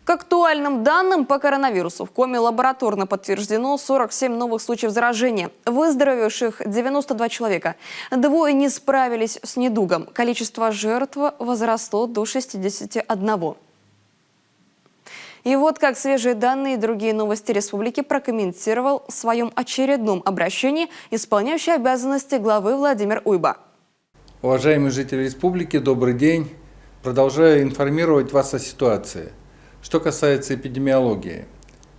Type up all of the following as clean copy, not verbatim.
К актуальным данным по коронавирусу в Коми лабораторно подтверждено 47 новых случаев заражения. Выздоровевших 92 человека. Двое не справились с недугом. Количество жертв возросло до 61. И вот как свежие данные и другие новости республики прокомментировал в своем очередном обращении исполняющий обязанности главы Владимир Уйба. Уважаемые жители республики, добрый день. Продолжаю информировать вас о ситуации. Что касается эпидемиологии.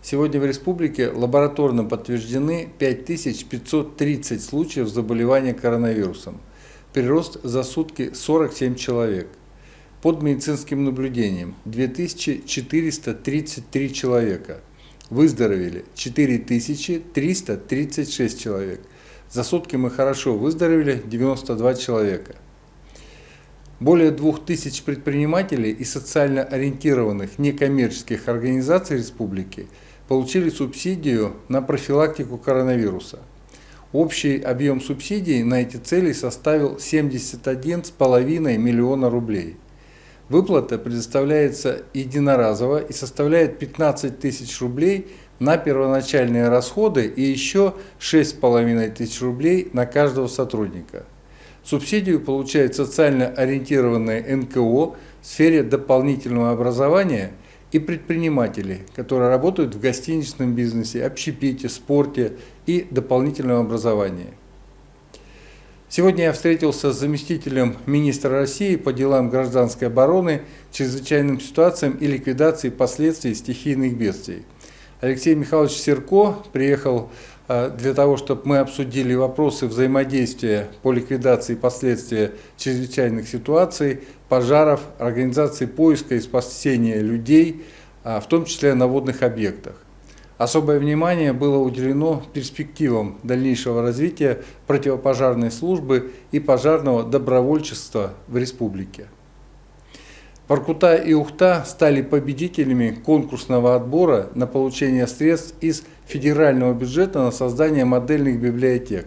Сегодня в республике лабораторно подтверждены 5530 случаев заболевания коронавирусом. Прирост за сутки 47 человек. Под медицинским наблюдением 2433 человека. Выздоровели 4336 человек. За сутки мы хорошо выздоровели 92 человека. Более 2000 предпринимателей и социально ориентированных некоммерческих организаций республики получили субсидию на профилактику коронавируса. Общий объем субсидий на эти цели составил 71,5 миллиона рублей. Выплата предоставляется единоразово и составляет 15 тысяч рублей на первоначальные расходы и еще 6,5 тысяч рублей на каждого сотрудника. Субсидию получают социально ориентированные НКО в сфере дополнительного образования и предприниматели, которые работают в гостиничном бизнесе, общепите, спорте и дополнительном образовании. Сегодня я встретился с заместителем министра России по делам гражданской обороны, чрезвычайным ситуациям и ликвидации последствий стихийных бедствий. Алексей Михайлович Серко приехал для того, чтобы мы обсудили вопросы взаимодействия по ликвидации последствий чрезвычайных ситуаций, пожаров, организации поиска и спасения людей, в том числе на водных объектах. Особое внимание было уделено перспективам дальнейшего развития противопожарной службы и пожарного добровольчества в республике. Воркута и Ухта стали победителями конкурсного отбора на получение средств из федерального бюджета на создание модельных библиотек.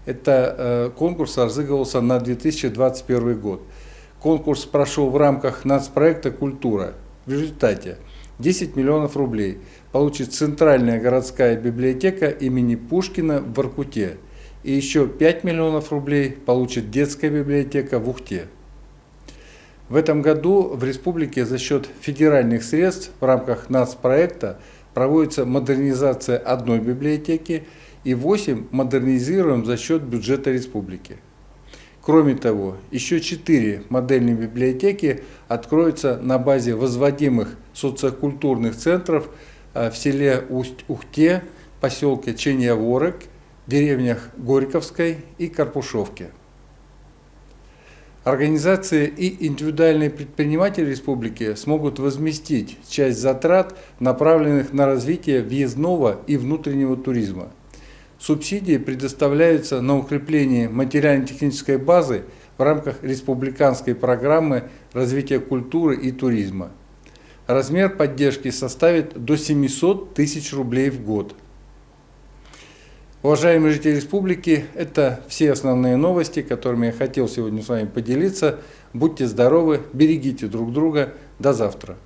Это конкурс разыгрывался на 2021 год. Конкурс прошел в рамках нацпроекта «Культура». В результате 10 миллионов рублей получит Центральная городская библиотека имени Пушкина в Воркуте. И еще 5 миллионов рублей получит детская библиотека в Ухте. В этом году в республике за счет федеральных средств в рамках нацпроекта проводится модернизация одной библиотеки и 8 модернизируем за счет бюджета республики. Кроме того, еще 4 модельные библиотеки откроются на базе возводимых социокультурных центров в селе Усть-Ухте, поселке Ченьяворок, деревнях Горьковской и Карпушевке. Организации и индивидуальные предприниматели республики смогут возместить часть затрат, направленных на развитие въездного и внутреннего туризма. Субсидии предоставляются на укрепление материально-технической базы в рамках республиканской программы развития культуры и туризма. Размер поддержки составит до 700 тысяч рублей в год. Уважаемые жители республики, это все основные новости, которыми я хотел сегодня с вами поделиться. Будьте здоровы, берегите друг друга. До завтра.